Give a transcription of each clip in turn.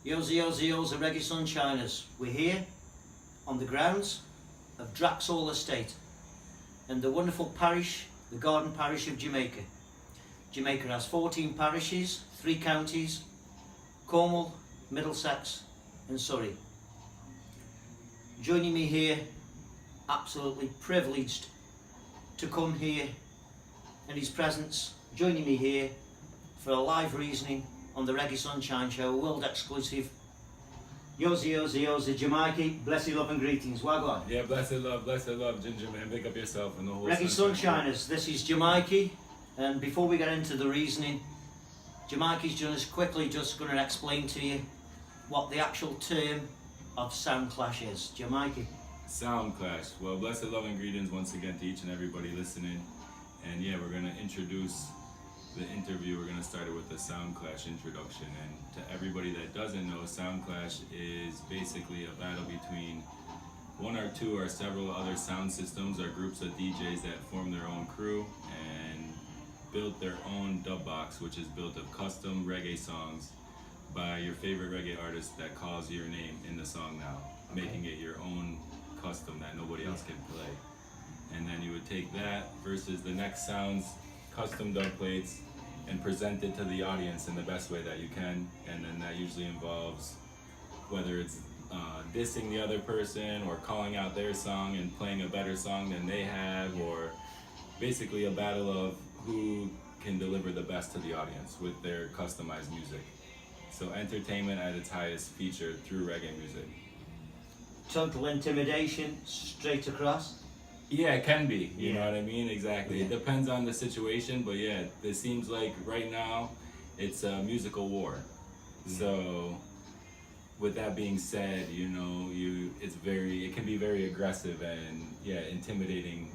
Yo's the Reggae Sunshiners. We're here on the grounds of Draxall Estate in the wonderful parish, the Garden Parish of Jamaica. Jamaica has 14 parishes, 3 counties, Cornwall, Middlesex and Surrey. Joining me here, absolutely privileged to come here in his presence, joining me here for a live reasoning on the Reggae Sunshine Show, world exclusive. Yozi, Jamaica, blessed love and greetings. Wagwan. Yeah, blessed love, Ginjahmans. Pick up yourself and the whole Reggae Sunshiners, this is Jamaica, and before we get into the reasoning, Jamaica's just quickly just going to explain to you what the actual term of sound clash is. Jamaica. Sound clash. Well, blessed love and greetings once again to each and everybody listening. And yeah, we're going to introduce the interview. We're going to start it with the sound clash introduction. And to everybody that doesn't know, sound clash is basically a battle between one or two or several other sound systems or groups of DJs that form their own crew and built their own dub box, which is built of custom reggae songs by your favorite reggae artist that calls your name in the song now, making it your own custom that nobody else can play. And then you would take that versus the next sound's custom dub plates and present it to the audience in the best way that you can. And then that usually involves whether it's dissing the other person or calling out their song and playing a better song than they have, or basically a battle of who can deliver the best to the audience with their customized music. So entertainment at its highest featured through reggae music. Total intimidation, straight across. Yeah, it can be. You know what I mean? Exactly. Yeah. It depends on the situation, but yeah, it seems like right now it's a musical war. So with that being said, you know, it can be very aggressive and intimidating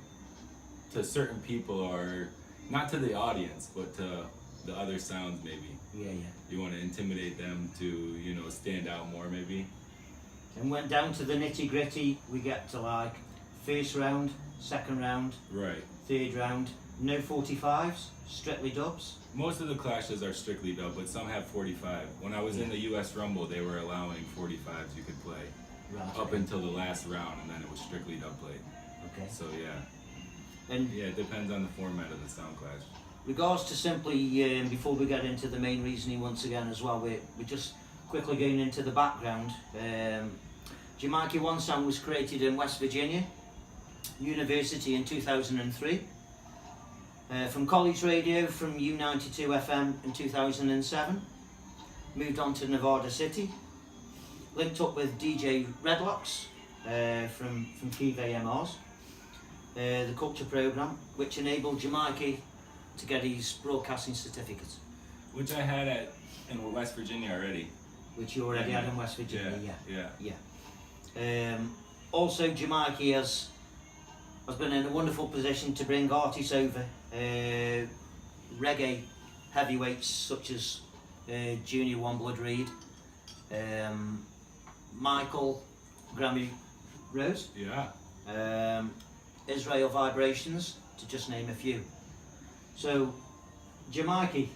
to certain people, or not to the audience, but to the other sounds maybe. You want to intimidate them to, you know, stand out more maybe. And went down to the nitty gritty, we get to like first round, second round, Right. third round, no 45s, strictly dubs. Most of the clashes are strictly dub, but some have 45. When I was in the US Rumble, they were allowing 45s you could play up until the last round, and then it was strictly dub played. Okay. So yeah. And Yeah, it depends on the format of the sound clash. regards to simply, before we get into the main reasoning once again as well, we're just quickly going into the background. Jamaica One Sound was created in West Virginia University in 2003. From college radio from U92 FM in 2007. Moved on to Nevada City. Linked up with DJ Redlocks from Kiev AMRs. The culture program, which enabled Jamaica to get his broadcasting certificate. Which I had in West Virginia already. Which you already had in West Virginia, Yeah. Also, Jamaica has been in a wonderful position to bring artists over, reggae heavyweights such as Junior One Blood Reed, Michael Grammy Rose, Israel Vibrations, to just name a few. So, Jamaica,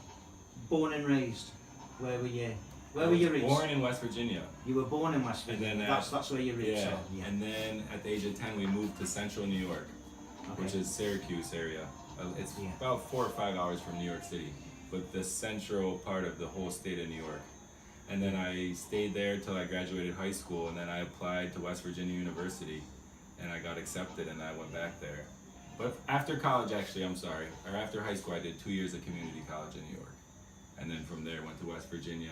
born and raised, where were you? Where were your roots? Born in West Virginia. You were born in West Virginia. And then that's where your roots are. Yeah. And then at the age of 10, we moved to Central New York, which is Syracuse area. It's about 4 or 5 hours from New York City, but the central part of the whole state of New York. And then I stayed there till I graduated high school, and then I applied to West Virginia University, and I got accepted, and I went back there. But after college, actually, after high school, I did 2 years of community college in New York. And then from there, went to West Virginia.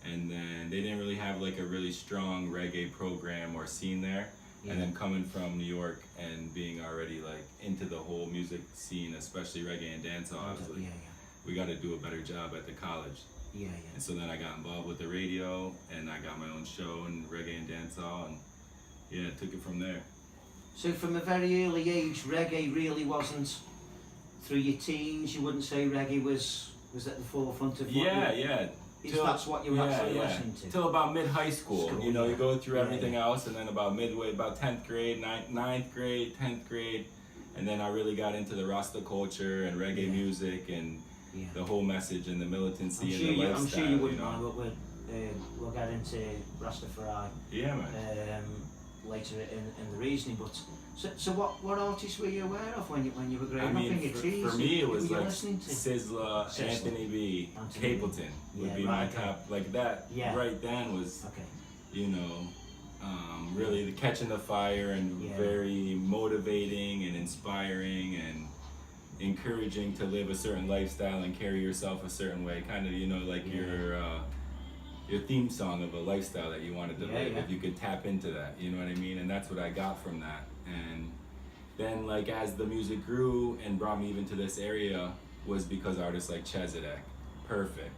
And then they didn't really have like a really strong reggae program or scene there. And then coming from New York and being already like into the whole music scene, especially reggae and dancehall, I was like, we got to do a better job at the college. And so then I got involved with the radio, and I got my own show in reggae and dancehall, and took it from there. So from a very early age, reggae really wasn't, through your teens, you wouldn't say reggae was at the forefront of what that's what you were actually listening to. Till about mid-high school. You know, you go through everything else, and then about 10th grade, 9th grade, 10th grade, and then I really got into the Rasta culture and reggae music and the whole message and the militancy and the lifestyle. I'm sure you wouldn't mind, but we'll get into Rastafari Yeah, man. later in the reasoning. But so what artists were you aware of when you were growing up in your trees? For me, it was who were you like listening to? Sizzla, Anthony B, Anthony B. Capleton would Yeah, be right, my top. Like that Yeah. right then was, Okay. you know, really the catching the fire and Yeah. very motivating and inspiring and encouraging to live a certain lifestyle and carry yourself a certain way. Kind of, you know, like your theme song of a lifestyle that you wanted to live. Yeah. If you could tap into that, you know what I mean? And that's what I got from that. And then, like, as the music grew and brought me even to this area, was because artists like Chezidek, Perfect.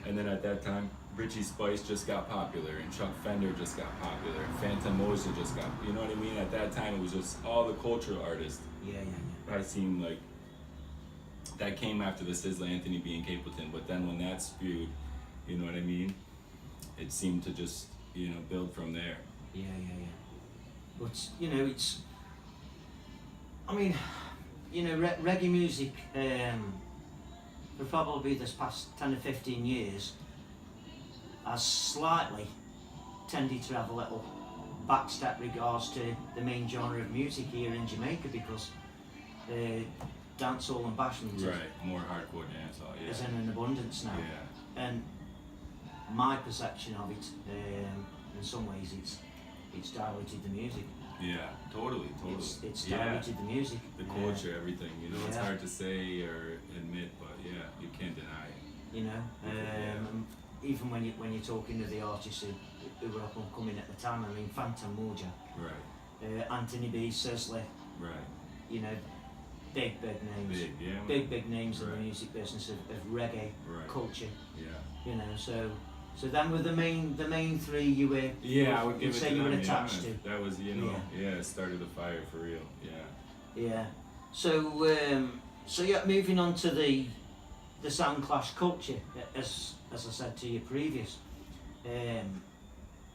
And then at that time, Richie Spice just got popular, and Chuck Fender just got popular, and Phantom Moser just got, you know what I mean? At that time, it was just all the cultural artists. I seemed like that came after the Sizzla, Anthony B, and Capleton. But then when that spewed, you know what I mean? It seemed to just, you know, build from there. Yeah. But you know, it's. I mean, you know, reggae music. For probably this past 10 or 15 years, has slightly tended to have a little backstep regards to the main genre of music here in Jamaica, because dancehall and bashment More hardcore dancehall, is in an abundance now. Yeah. And my perception of it, in some ways, it's diluted the music. Yeah, totally. It's diluted the music. The culture, everything, you know, it's Yeah. hard to say or admit, but yeah, you can't deny it. You know, even when you're talking to the artists who were up and coming at the time, I mean, Phantom Moja, Right. Anthony B, Sizzla, Right. you know, big names. Big, yeah. Man. Big names in the Right. music business of reggae Right. culture. Yeah. You know, so then were the main three you were. Yeah, I would give it say to you were them, attached yeah. to. That was, you know, it started the fire for real. Yeah. Yeah. So yeah, moving on to the sound clash culture, as I said to you previous,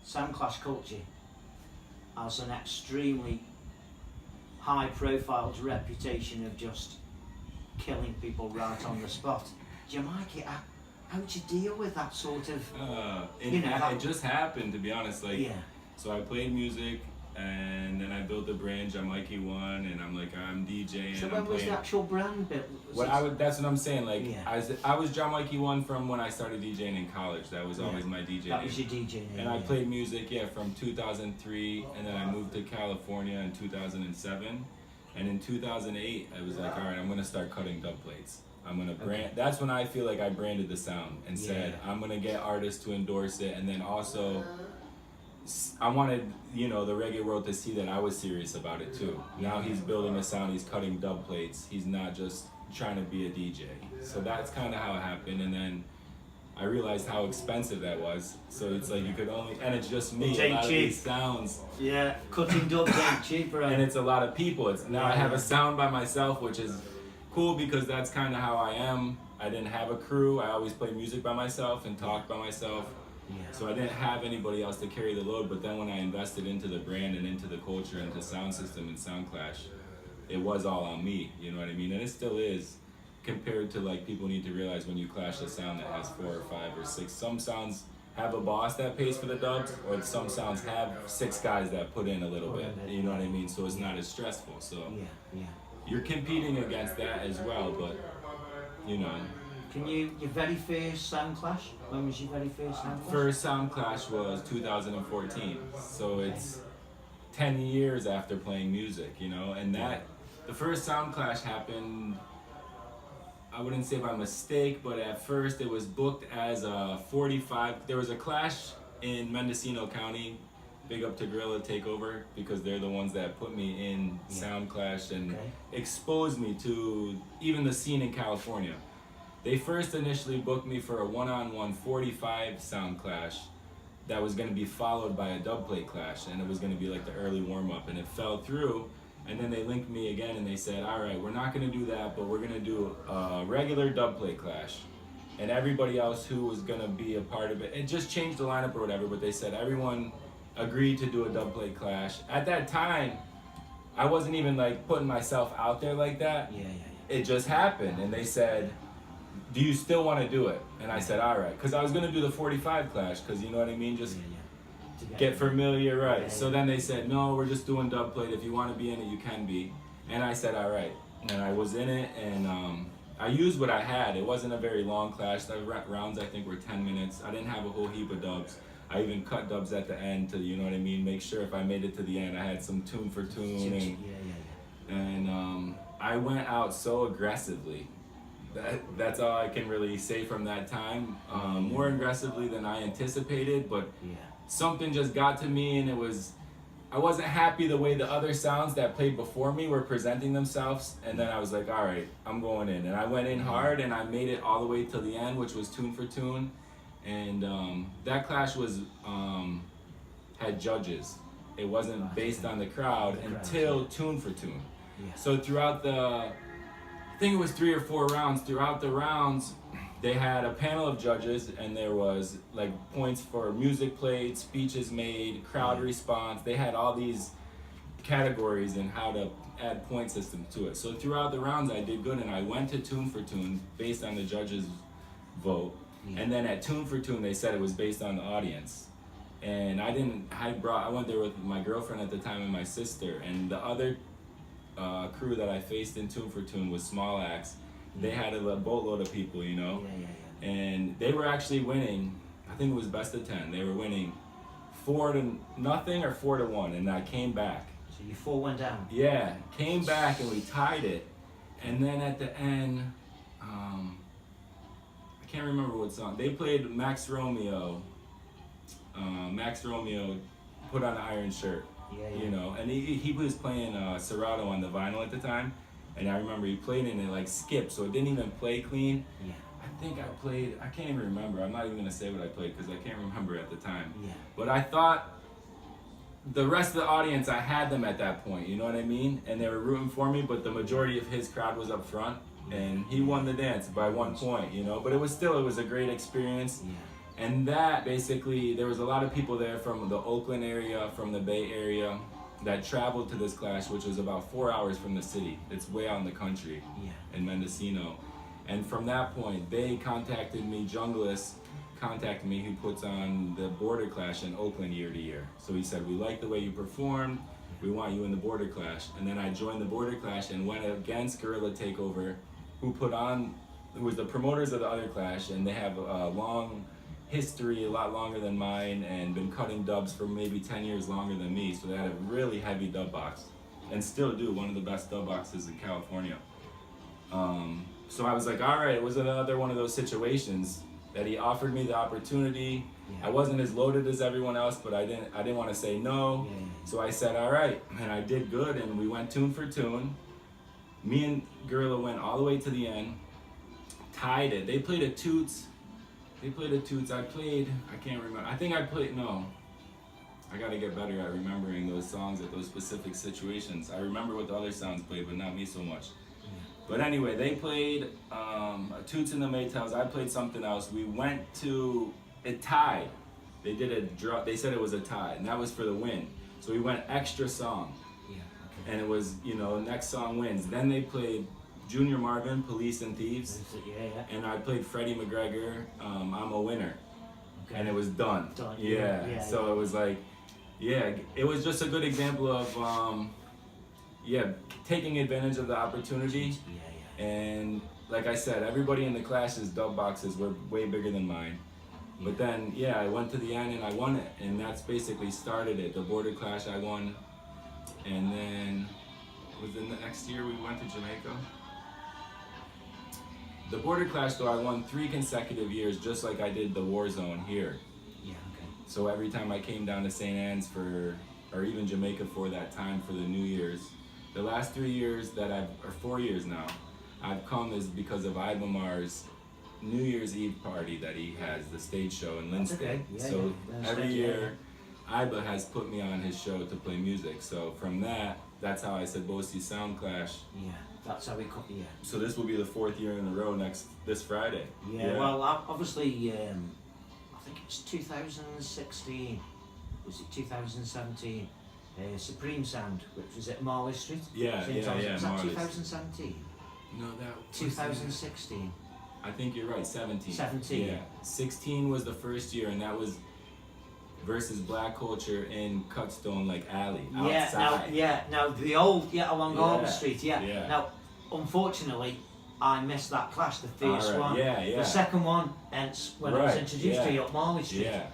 sound clash culture has an extremely high profile reputation of just killing people right on the spot. Mikey, how'd you deal with that sort of? It just happened, to be honest. Like, Yeah. so I played music, and then I built the brand Ginjahmans 1, and I'm like, I'm DJing. So and when I'm was playing. the actual brand built? That's what I'm saying. Like, Yeah. I was Ginjahmans 1 from when I started DJing in college. That was always my DJ That name. was your DJ name. And I played music, from 2003, and then I moved to California in 2007. And in 2008, I was like, all right, I'm gonna start cutting dub plates. I'm gonna brand. That's when I feel like I branded the sound and said I'm gonna get artists to endorse it, and then also I wanted, you know, the reggae world to see that I was serious about it too. Now he's building a sound. He's cutting dub plates. He's not just trying to be a DJ. So that's kind of how it happened, and then I realized how expensive that was. So it's like you could only, and it's just me. It A ain't lot of cheap. these sounds. Yeah, cutting dubs ain't cheap, right? And it's a lot of people. It's now I have a sound by myself, which is cool because that's kind of how I am. I didn't have a crew. I always played music by myself and talked by myself. So I didn't have anybody else to carry the load. But then when I invested into the brand and into the culture, into sound system and sound clash, it was all on me. You know what I mean? And it still is. Compared to, like, people need to realize when you clash a sound that has 4 or 5 or 6. Some sounds have a boss that pays for the dubs, or some sounds have 6 guys that put in a little bit. You know what I mean? So it's not as stressful. So you're competing against that as well, but you know. Your very first sound clash? When was your very first sound clash? First sound clash was 2014. So it's 10 years after playing music, you know, and the first sound clash happened, I wouldn't say by mistake, but at first it was booked as a 45. There was a clash in Mendocino County. Big up to Gorilla Takeover, because they're the ones that put me in Sound Clash and exposed me to even the scene in California. They first initially booked me for a 1-on-1 45 Sound Clash that was going to be followed by a dubplate clash, and it was going to be like the early warm-up, and it fell through. And then they linked me again and they said, all right, we're not going to do that, but we're going to do a regular dubplate clash. And everybody else who was going to be a part of it just changed the lineup or whatever, but they said everyone agreed to do a dubplate clash. At that time, I wasn't even like putting myself out there like that. It just happened, and they said, do you still want to do it? And I said, all right, because I was gonna do the 45 clash, because you know what I mean, just To get familiar, right? Yeah, So yeah. then they said, no, we're just doing dub plate. If you want to be in it, you can be. And I said, all right. And I was in it, and I used what I had. It wasn't a very long clash. The rounds, I think, were 10 minutes. I didn't have a whole heap of dubs. I even cut dubs at the end to, you know what I mean, make sure if I made it to the end, I had some tune for tune. And I went out so aggressively. That's all I can really say from that time. More aggressively than I anticipated, but something just got to me, and I wasn't happy the way the other sounds that played before me were presenting themselves, and then I was like, all right, I'm going in. And I went in hard, and I made it all the way to the end, which was tune for tune. And that clash was had judges. It wasn't based on the crowd until tune for tune. So throughout I think it was 3 or 4 rounds, throughout the rounds, they had a panel of judges, and there was like points for music played, speeches made, crowd response. They had all these categories and how to add point system to it. So throughout the rounds, I did good, and I went to tune for tune based on the judges' vote. And then at tune for tune, they said it was based on the audience. And I went there with my girlfriend at the time and my sister, and the other crew that I faced in tune for tune was small acts. They had a boatload of people, you know, and they were actually winning. I think it was best of 10. They were winning 4-0 or 4-1, and I came back. So you 4 went down. Yeah, came back and we tied it, and then at the end, I can't remember what song they played. Max Romeo put on an iron shirt. You know, and he was playing Serato on the vinyl at the time, and I remember he played it and it like skipped, so it didn't even play clean. I think I can't even remember. I'm not even gonna say what I played because I can't remember at the time. But I thought the rest of the audience, I had them at that point, you know what I mean? And they were rooting for me, but the majority of his crowd was up front, and he won the dance by 1 point, you know? But it was a great experience. And that basically, there was a lot of people there from the Oakland area, from the Bay Area, that traveled to this clash, which was about 4 hours from the city. It's way out in the country, in Mendocino. And from that point, they contacted me, Junglist contacted me, who puts on the Border Clash in Oakland year to year. So he said, we like the way you performed, we want you in the Border Clash. And then I joined the Border Clash and went against Guerrilla Takeover, who was the promoters of the other clash, and they have a long history, a lot longer than mine, and been cutting dubs for maybe 10 years longer than me. So they had a really heavy dub box, and still do, one of the best dub boxes in California. So I was like, all right, it was another one of those situations that he offered me the opportunity. I wasn't as loaded as everyone else, but I didn't want to say no. So I said, all right, and I did good, and we went tune for tune. Me and Guerrilla went all the way to the end, tied it. They played a Toots. I can't remember. I gotta get better at remembering those songs at those specific situations. I remember what the other sounds played, but not me so much. But anyway, they played Toots and the Maytals. I played something else. We went to, it tied. They did a draw. They said it was a tie, and that was for the win. So we went extra song. And it was, next song wins. Then they played Junior Marvin, Police and Thieves. And I played Freddie McGregor, I'm a Winner. And it was done. So it was like, it was just a good example of, taking advantage of the opportunity. And like I said, everybody in the clash's dub boxes were way bigger than mine. But then, I went to the end and I won it. And that's basically started it. The Border Clash I won. And then, within the next year we went to Jamaica. The Border Clash, though, I won 3 consecutive years, just like I did the War Zone here. So every time I came down to St. Anne's or even Jamaica for that time for the New Year's, the last 3 years or 4 years now, I've come is because of Ibamar's New Year's Eve party that he has, the stage show in Linston. Every year, Iba has put me on his show to play music. So from that's how I said Bosi Sound Clash. That's how we cut. So this will be the 4th year in a row this Friday. Well, obviously, I think it was 2016. Was it 2017? Supreme Sound, which was at Marley Street. Was that Marley. 2017? No, that 2016. I think you're right, 17. 17. Yeah. 16 was the first year, and that was versus Black Culture in Cutstone, like alley, outside. Now the old, along Harbour Street, Yeah. Now, unfortunately, I missed that clash, the first Alright, one. yeah. The second one, hence when I was introduced to you up Marley Street. Yeah.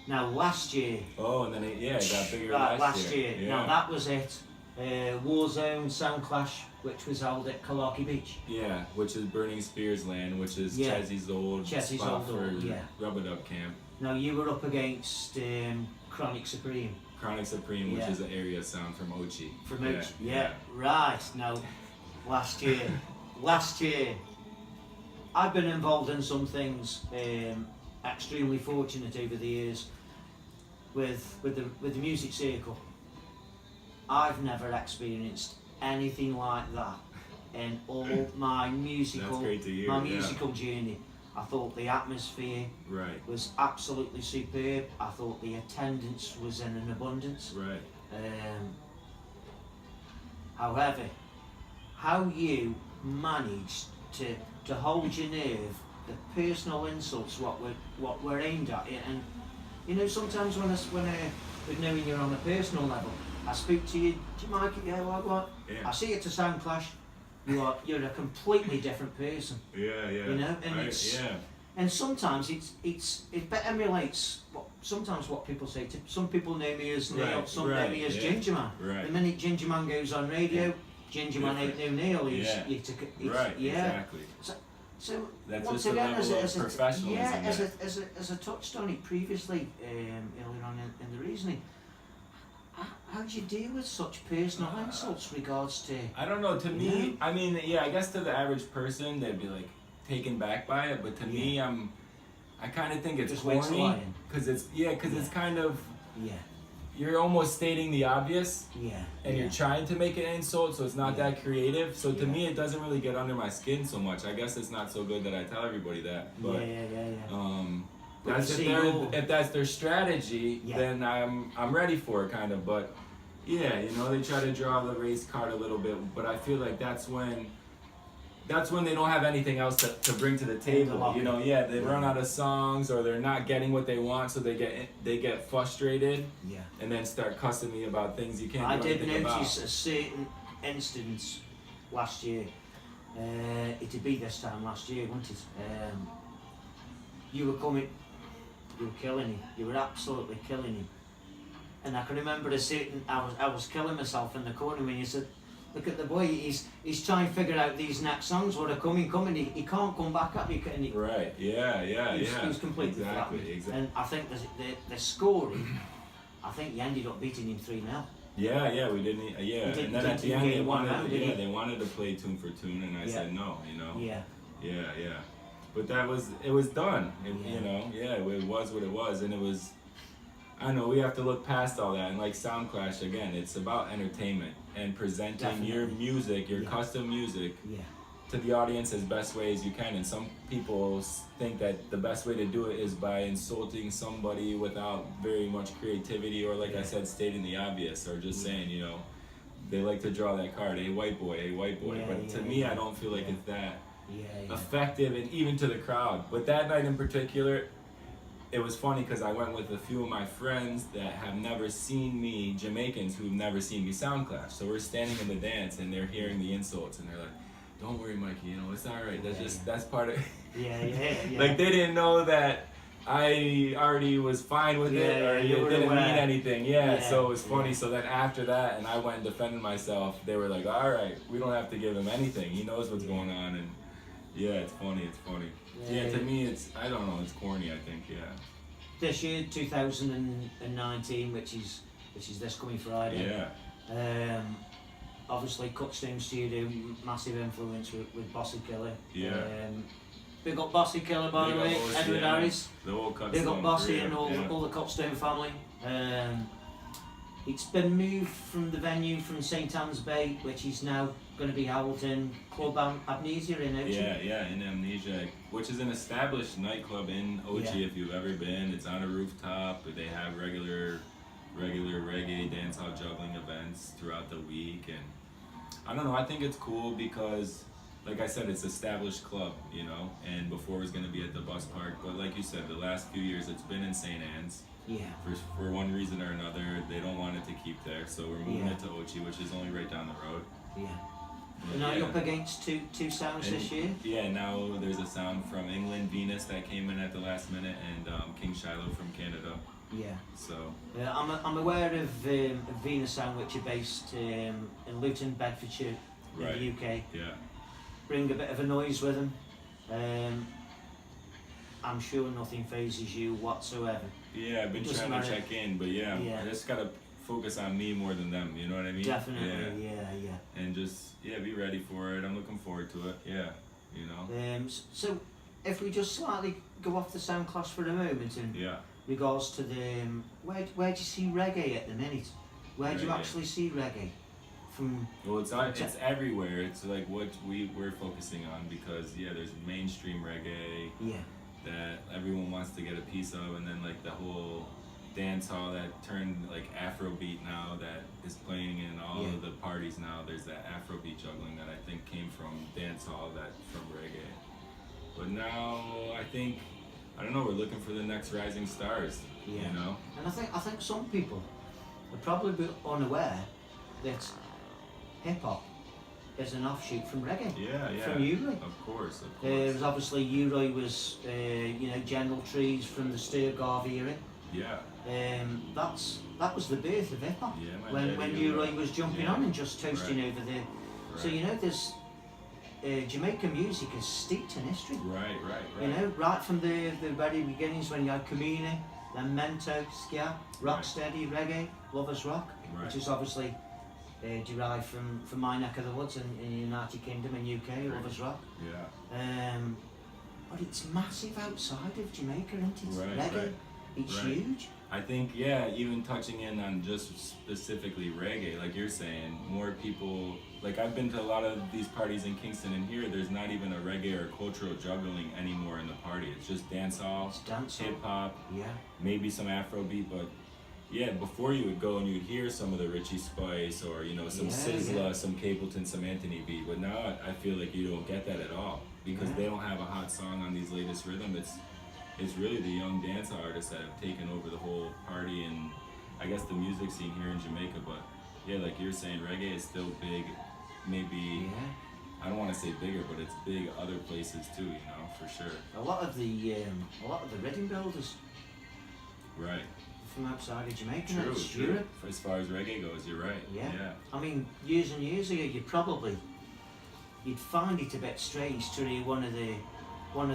Now, last year. Oh, and then it got bigger last year. Yeah. Now, that was it. Warzone Sound Clash, which was held at Kalaki Beach. Yeah, which is Burning Spears land, which is Chezzy's old spot for Rub-a-Dub camp. Now, you were up against Chronic Supreme. Chronic Supreme, which is an area sound from Ochi. From Ochi, right. Now, last year, I've been involved in some things, extremely fortunate over the years with the music circle. I've never experienced anything like that in all my musical journey. I thought the atmosphere was absolutely superb. I thought the attendance was in an abundance. Right. However, how you managed to hold your nerve, the personal insults, what we're aimed at, and you know, sometimes with knowing you're on a personal level, I speak to you, Mikey, what? Yeah. I see you to Sound Clash. You're a completely different person. Yeah. You know, and and sometimes it better emulates sometimes what people say. Some people know me as Neil, some know me as Ginjahman. Right. The minute Ginjahman goes on radio, Ginjahman ain't no Neil. Exactly. So that's once just again, a level of professionalism. As I touched on it previously earlier on in the reasoning. How do you deal with such personal insults regards to... I don't know, to me, I mean, I guess to the average person, they'd be like taken back by it, but to me, I kind of think it's corny, because it's kind of, you're almost stating the obvious, and you're trying to make an insult, so it's not that creative, so to me, it doesn't really get under my skin so much. I guess it's not so good that I tell everybody that, but, if that's their strategy, then I'm ready for it, kind of. But they try to draw the race card a little bit. But I feel like that's when they don't have anything else to bring to the table. They run out of songs, or they're not getting what they want, so they get frustrated, and then start cussing me about things you can't do anything about. I did notice a certain instance last year. It'd be this time last year, wouldn't it? You were coming. You were killing him. You were absolutely killing him. And I can remember I was killing myself in the corner when you said, "Look at the boy. He's trying to figure out these next songs. What are coming. He can't come back up. He right. He was completely flat. And I think the scoring. I think you ended up beating him 3-0. Yeah, we didn't. And then at the end they wanted to play tune for tune, and I said no. Yeah. But it was done. It was what it was, and it was. I know we have to look past all that, and like Sound Clash again, it's about entertainment and presenting your music, your custom music, to the audience as best way as you can. And some people think that the best way to do it is by insulting somebody without very much creativity, or like I said, stating the obvious, or just saying, they like to draw that card, hey white boy. But to me, I don't feel like it's that. Effective, and even to the crowd. But that night in particular, it was funny because I went with a few of my friends that have never seen me, Jamaicans who've never seen me Sound Clash. So we're standing in the dance and they're hearing the insults and they're like, "Don't worry, Mikey, it's all right. That's part of." Like they didn't know that I already was fine with it, or it didn't mean anything. So it was funny. So then after that, and I went and defended myself, they were like, "All right, we don't have to give him anything. He knows what's going on." And it's funny. To me, it's corny, I think, This year, 2019, which is this coming Friday. Obviously, Cutstone Studio, massive influence with Bossy Killer. Big up Bossy Killer, by the way, Edward Harris. The whole Cutstone. Big up Bossy and all the Cutstone family. It's been moved from the venue from St Anne's Bay, which is now going to be held in Club Amnesia in Ochi. In Amnesia, which is an established nightclub in Ochi. If you've ever been, it's on a rooftop. They have regular reggae, dancehall, juggling events throughout the week, and I don't know. I think it's cool because like I said, it's established club, you know, and before it was going to be at the bus park, but like you said, the last few years it's been in St. Anne's. Yeah. For one reason or another, they don't want it to keep there, so we're moving it to Ochi, which is only right down the road. Yeah. But And now you're up against two sounds and, this year? Yeah, now there's a sound from England, Venus, that came in at the last minute, and King Shiloh from Canada. Yeah. So. I'm aware of Venus Sound, which are based in Luton, Bedfordshire, in the UK. Yeah. Bring a bit of a noise with them. I'm sure nothing phases you whatsoever. Yeah, I've been trying to check in, but I just gotta focus on me more than them, you know what I mean? Definitely, yeah. And just, be ready for it. I'm looking forward to it, you know. So, if we just slightly go off the sound class for a moment in regards to the, where do you see reggae at the minute? Where do you actually see reggae? Well, it's everywhere. It's like what we're focusing on because, there's mainstream reggae. Yeah. That everyone wants to get a piece of, and then like the whole dance hall that turned like Afrobeat now that is playing in all of the parties now. There's that Afrobeat juggling that I think came from dance hall, from reggae. But now I don't know, we're looking for the next rising stars. You know. And I think some people are probably unaware that hip hop is an offshoot from reggae. From Uri. Of course. It was obviously Uri was, General Trees from the Sturgarv era. Yeah. That was the birth of hip hop. Yeah, when Uri was jumping on and just toasting over there. Right. So there's Jamaican music is steeped in history. Right. Right from the very beginnings when you had Kamini, then Mento, Ska, Rocksteady, Reggae, Lovers Rock, which is obviously derived from my neck of the woods in the United Kingdom and UK, Lovers Rock. Yeah. But it's massive outside of Jamaica, isn't it? Reggae, it's huge. I think, even touching in on just specifically reggae, like you're saying, more people, like I've been to a lot of these parties in Kingston, and here there's not even a reggae or cultural juggling anymore in the party. It's just dancehall, hip-hop, maybe some Afrobeat, but before you would go and you'd hear some of the Richie Spice or, some Sizzla, some Capleton, some Anthony B, but now I feel like you don't get that at all because they don't have a hot song on these latest rhythms. It's really the young dance artists that have taken over the whole party and I guess the music scene here in Jamaica, but like you're saying, reggae is still big, maybe, I don't want to say bigger, but it's big other places too, for sure. A lot of the rhythm builders from outside of Jamaica, True. Europe. As far as reggae goes, you're right. Yeah. I mean, years and years ago, you'd find it a bit strange to hear one of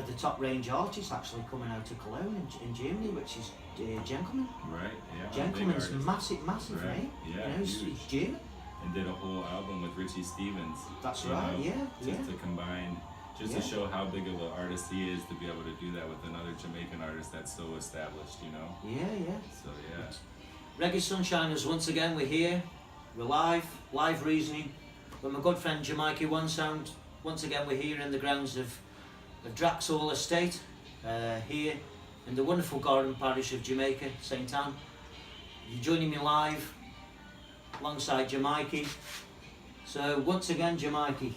the top range artists actually coming out of Cologne in Germany, which is Ginjahmans. Right. Yeah. Ginjahmans, massive name. Yeah. He's German. And did a whole album with Richie Stevens. That's right. Just to combine. Just to show how big of an artist he is to be able to do that with another Jamaican artist that's so established, Yeah. So, Reggae Sunshiners, once again, we're here. We're live reasoning. With my good friend Mikey One Sound. Once again, we're here in the grounds of Draxall Estate, here in the wonderful Gordon parish of Jamaica, St. Anne. You're joining me live alongside Mikey. So, once again, Mikey,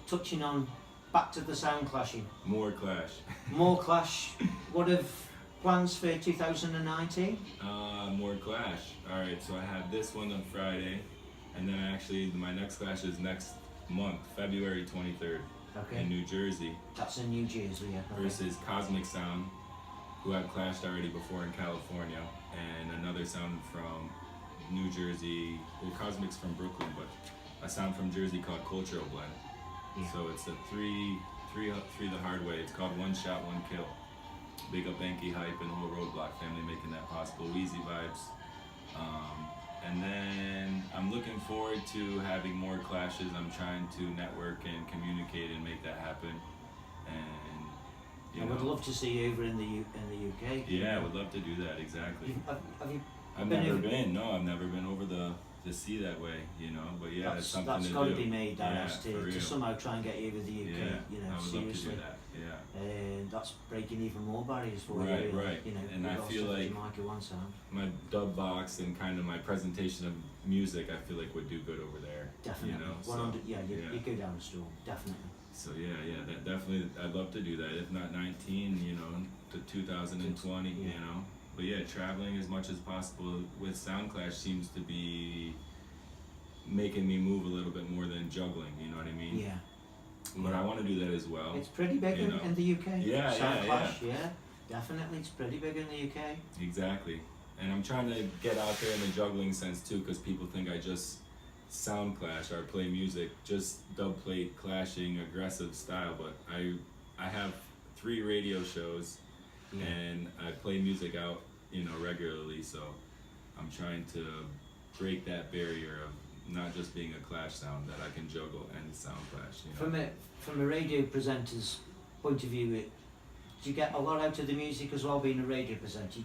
touching on back to the sound clashing. More clash. More clash. What have plans for 2019? More clash. Alright, so I have this one on Friday, and then actually my next clash is next month, February 23rd, in New Jersey. That's in New Jersey, Versus Cosmic Sound, who I've clashed already before in California, and another sound from New Jersey. Well, Cosmic's from Brooklyn, but a sound from Jersey called Cultural Blend. So it's a three the hard way. It's called One Shot, One Kill. Big up Banky Hype and the whole Roadblock family making that possible. Wheezy vibes. And then I'm looking forward to having more clashes. I'm trying to network and communicate and make that happen. And I would love to see you over in the UK. Yeah, I would love to do that. Exactly. Have you? I've never been. No, I've never been over the sea that way. But it's something that's to got do. to be made. To somehow try and get you over the UK. I would love to do that. And that's breaking even more barriers for you. Right. And I feel like my dub box and kind of my presentation of music, I feel like would do good over there. Definitely. You go down the stool. Definitely. So yeah, that definitely, I'd love to do that. If not 19, you know, to 2020, Yeah. you know. But yeah, traveling as much as possible with Soundclash seems to be making me move a little bit more than juggling, you know what I mean? Yeah. But I want to do that as well. It's pretty big you know. in the UK. Yeah, Soundclash, yeah. Definitely, it's pretty big in the UK. Exactly. And I'm trying to get out there in the juggling sense too, because people think I just sound clash or play music, just dub plate clashing aggressive style. But I have 3 radio shows, Yeah. and I play music out, you know, regularly. So I'm trying to break that barrier of not just being a clash sound, that I can juggle and sound clash. You know? From a radio presenter's point of view, do you get a lot out of the music as well, being a radio presenter?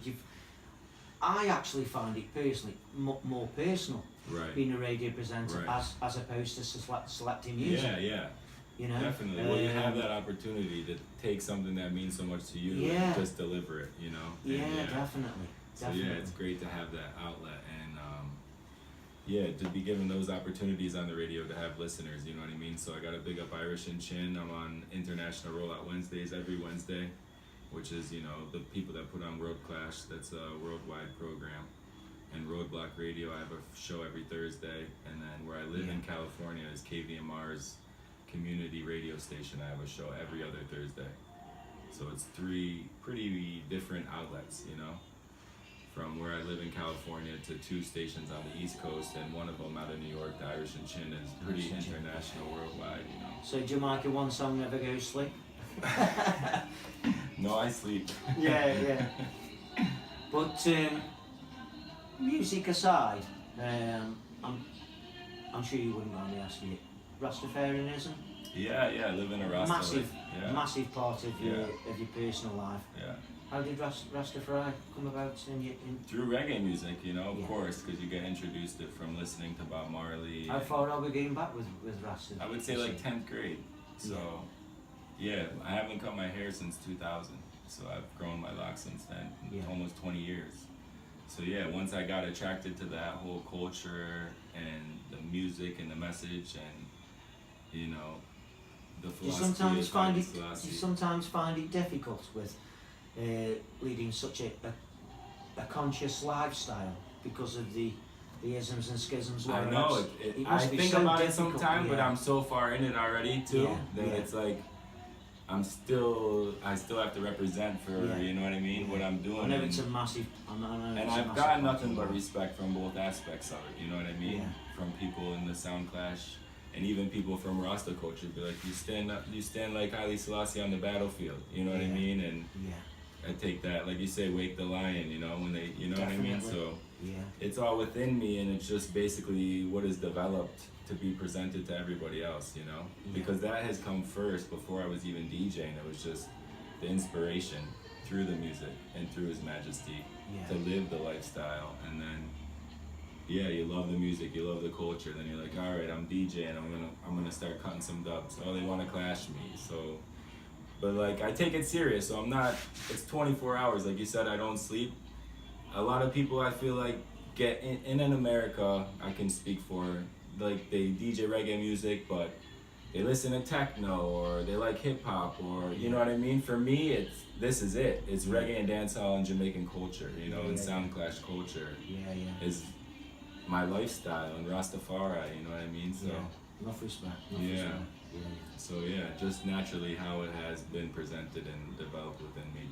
I actually find it personally more personal, Right. being a radio presenter, Right. as opposed to selecting music. Yeah. You know, Definitely. Well, you have that opportunity to take something that means so much to you Yeah. and just deliver it, you know? And Yeah, definitely. So yeah, it's great to have that outlet and yeah, to be given those opportunities on the radio to have listeners, you know what I mean? So I got a big up Irish and Chin. I'm on International Rollout Wednesdays every Wednesday, which is, you know, the people that put on World Clash. That's a worldwide program. And Roadblock Radio, I have a show every Thursday. And then where I live in California is KVMR's community radio station. I have a show every other Thursday. So it's 3 pretty different outlets, you know, from where I live in California to 2 stations on the East Coast, and one of them out of New York, the Irish and Chin, is pretty international, worldwide, you know. So Jamaica One Song never goes sleep? No, I sleep. Yeah. But music aside, I'm sure you wouldn't mind me asking you, Rastafarianism? Yeah, I live in a Rasta Massive, life. Yeah. massive part of your Yeah. personal life. Yeah. How did Rastafari come about Through reggae music, you know, of Yeah. course, because you get introduced to it from listening to Bob Marley. How far are we going back with Rasta? I would say like 10th grade. So, yeah, I haven't cut my hair since 2000. So I've grown my locks since then, almost 20 years. So yeah, once I got attracted to that whole culture and the music and the message and, you know, the Do you philosophy sometimes of find Haile it? Do Selassie. you sometimes find it difficult with leading such a conscious lifestyle because of the isms and schisms? I know it I must be think so about it difficult, sometime, but I'm so far in it already too that it's like I still have to represent for you know what I mean, what I'm doing. I know it's a massive. I know and it's a I've massive got part nothing of but it. respect from both aspects of it. You know what I mean? Yeah. From people in the Sound Clash, and even people from Rasta culture be like, you stand like Haile Selassie on the battlefield. You know what I mean? And I take that, like you say, wake the lion. You know when they, you know what I mean? So it's all within me, and it's just basically what is developed to be presented to everybody else. You know, because that has come first before I was even DJing. It was just the inspiration through the music and through His Majesty to live the lifestyle, and then you love the music, you love the culture, then you're like, all right, I'm DJing, I'm gonna start cutting some dubs. Oh, they want to clash me, so, but like I take it serious, so I'm not. It's 24 hours, like you said, I don't sleep. A lot of people I feel like get in America, I can speak for, like they DJ reggae music, but they listen to techno or they like hip hop or you know what I mean. For me, this is it. It's reggae and dancehall and Jamaican culture, you know, and Sound Clash culture is my lifestyle and Rastafari, you know what I mean. So enough respect. So just naturally how it has been presented and developed within me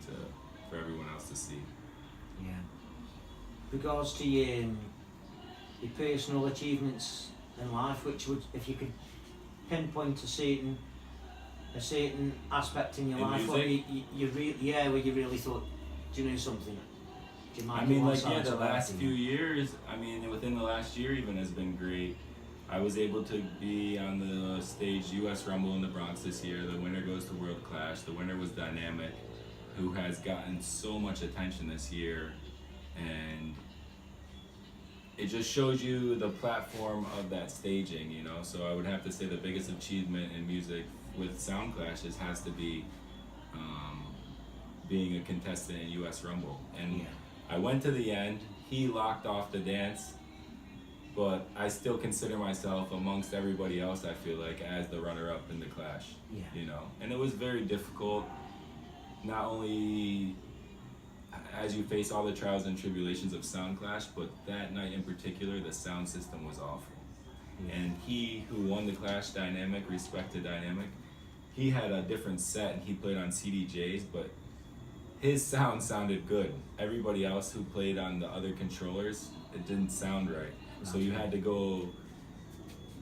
for everyone else to see. Yeah. Regards to your personal achievements in life, which would, if you could pinpoint a certain aspect in your In life, music? where you really thought, do you know something? I mean, like, the last few years, I mean, within the last year even has been great. I was able to be on the stage US Rumble in the Bronx this year. The winner goes to World Clash. The winner was Dynamic, who has gotten so much attention this year. And it just shows you the platform of that staging, you know? So I would have to say the biggest achievement in music with Sound Clashes has to be being a contestant in US Rumble. And I went to the end, he locked off the dance, but I still consider myself amongst everybody else, I feel like, as the runner-up in the clash. Yeah. You know, and it was very difficult, not only as you face all the trials and tribulations of sound clash, but that night in particular, the sound system was awful. Yeah. And he who won the clash, Dynamic, respected Dynamic, he had a different set and he played on CDJs, but his sound sounded good. Everybody else who played on the other controllers, it didn't sound right. So you had to go,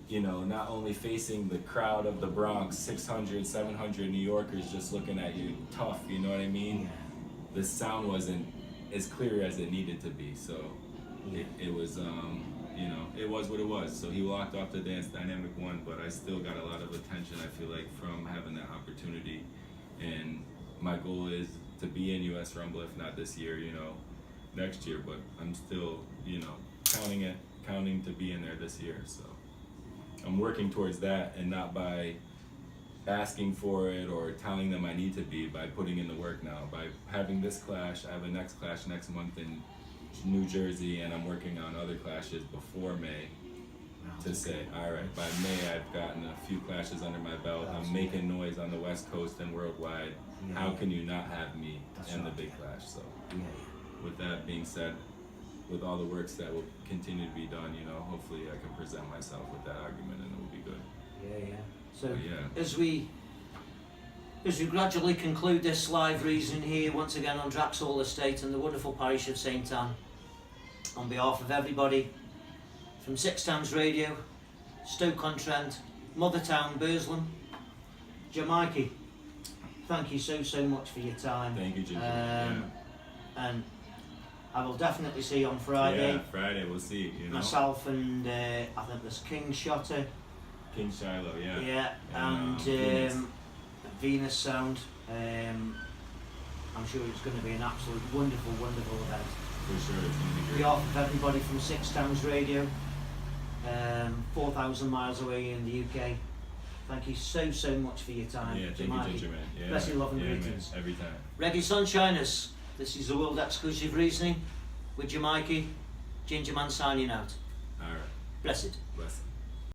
you know, not only facing the crowd of the Bronx, 600, 700 New Yorkers just looking at you tough, you know what I mean? Yeah. The sound wasn't as clear as it needed to be, so it was, you know, it was what it was. So he walked off the dance, Dynamic won, but I still got a lot of attention, I feel like, from having that opportunity. And my goal is to be in US Rumble, if not this year, you know, next year, but I'm still, you know, counting to be in there this year. So I'm working towards that, and not by asking for it or telling them I need to be, by putting in the work now. By having this clash, I have a next clash next month in New Jersey, and I'm working on other clashes before May to say, all right, by May I've gotten a few clashes under my belt. I'm making noise on the West Coast and worldwide. How can you not have me in the big clash? So with that being said, with all the works that will continue to be done, you know, hopefully I can present myself with that argument and it will be good. Yeah. So yeah. as we gradually conclude this live reason here once again on Draxall Estate and the wonderful parish of St Anne, on behalf of everybody from Six Towns Radio, Stoke-on-Trent, Mothertown, Burslem, Mikey, thank you so much for your time. Thank you, Ginjahmans. And I will definitely see you on Friday. Yeah, Friday, we'll see, you know. Myself and I think there's King Shotter. King Shiloh, yeah. Yeah, and Venus Sound. I'm sure it's going to be an absolute wonderful event. For sure, it's going to be On great. behalf of everybody from Six Towns Radio, 4,000 miles away in the UK, thank you so much for your time. Yeah, thank Mikey. you, Ginjahmans. Yeah, Bless you, love and man, greetings. every time. Reggae Sunshiners, this is the world exclusive reasoning with Mikey. Ginjahmans signing out. All right. Blessed. Blessed.